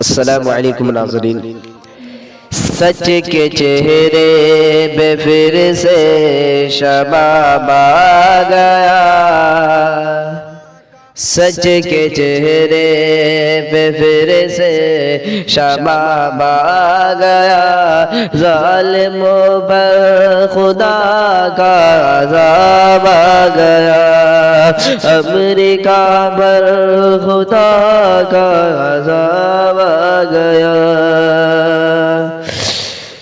السلام علیکم ناظرین، سچ کے چہرے پہ پھر سے شباب آ گیا، سچ کے چہرے پہ پھر سے شباب آ گیا، ظالموں پر خدا کا عذاب آ گیا، امریکہ پر خدا کا عذاب آ گیا۔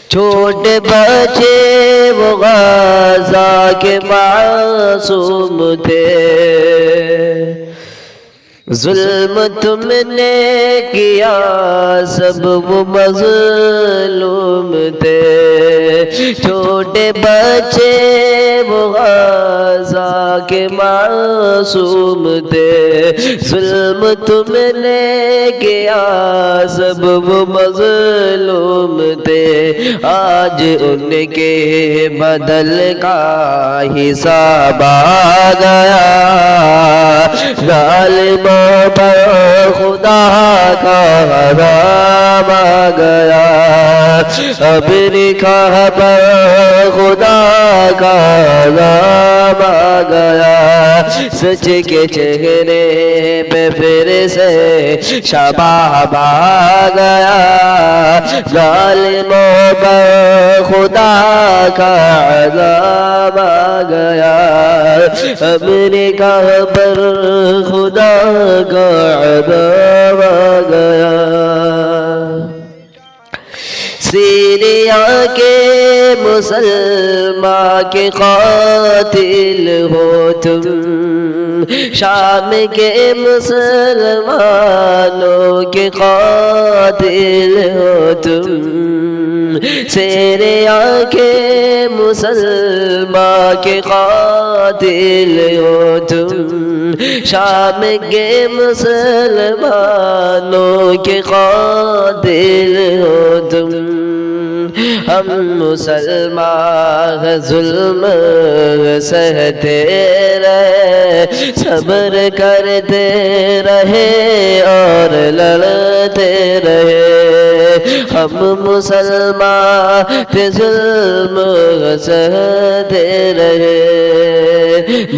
چھوٹے بچے وہ غزہ کے معصوم تھے، ظلم تم نے کیا سب وہ مظلوم تھے، چھوٹے بچے وہ غزہ کے معصوم تھے، ظلم تم نے کیا سب وہ مظلوم تھے، آج ان کے بدل کا حساب آ گیا، ظالموں پر خدا کا عذاب آ گیا، امریکہ پر خدا کا عذاب آ گیا، سچ کے چہرے پہ پھر سے شباب آ گیا، ظالموں پر خدا کا عذاب آ گیا، امریکہ پر خدا کا عذاب آ گیا۔ سیریا کے مسلمان کے قاتل ہو تم، شام کے مسلمانوں کے قاتل ہو تم، سیریا کے مسلمان کے قاتل ہو تم، شام کے مسلمانوں کے قاتل ہو تم، ہم مسلمان ظلم سہتے رہے، صبر کرتے رہے اور لڑتے رہے، ہم مسلمان ظلم سہتے رہے،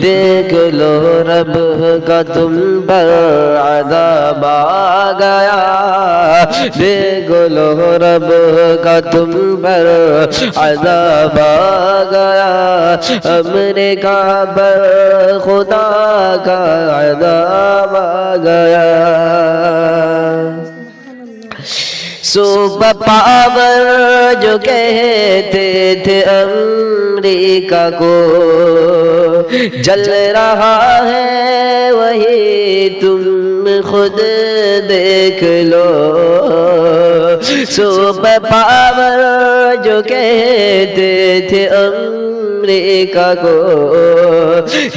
دیکھ لو رب کا تم پر عذاب آ گیا، دیکھ لو رب کا تم پر عذاب آ گیا، امریکہ پر خدا کا عذاب آ گیا۔ سپر پاور جو کہتے تھے امریکہ کو جل رہا ہے، وہی تم خود دیکھ لو، سپر پاور جو کہتے تھے امریکہ کو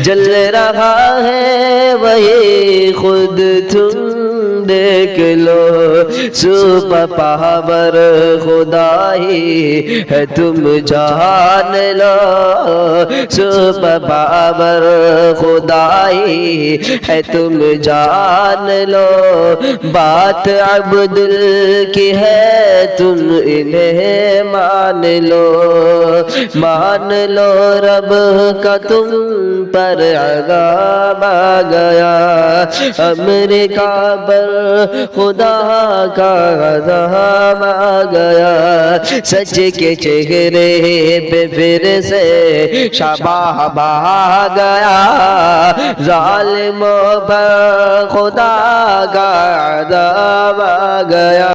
جل رہا ہے، وہی خود تم دیکھ لو، سپر پاور خدا ہی ہے تم جان لو، سپر پاور خدا ہی ہے تم جان لو، بات عبدل کی ہے تم انہیں مان لو، مان لو رب کا تم پر عذاب آ گیا، امریکہ پر خدا کا عذاب آ گیا، سچ کے چہرے پہ پھر سے شباب آ گیا، ظالموں پر خدا کا عذاب آ گیا۔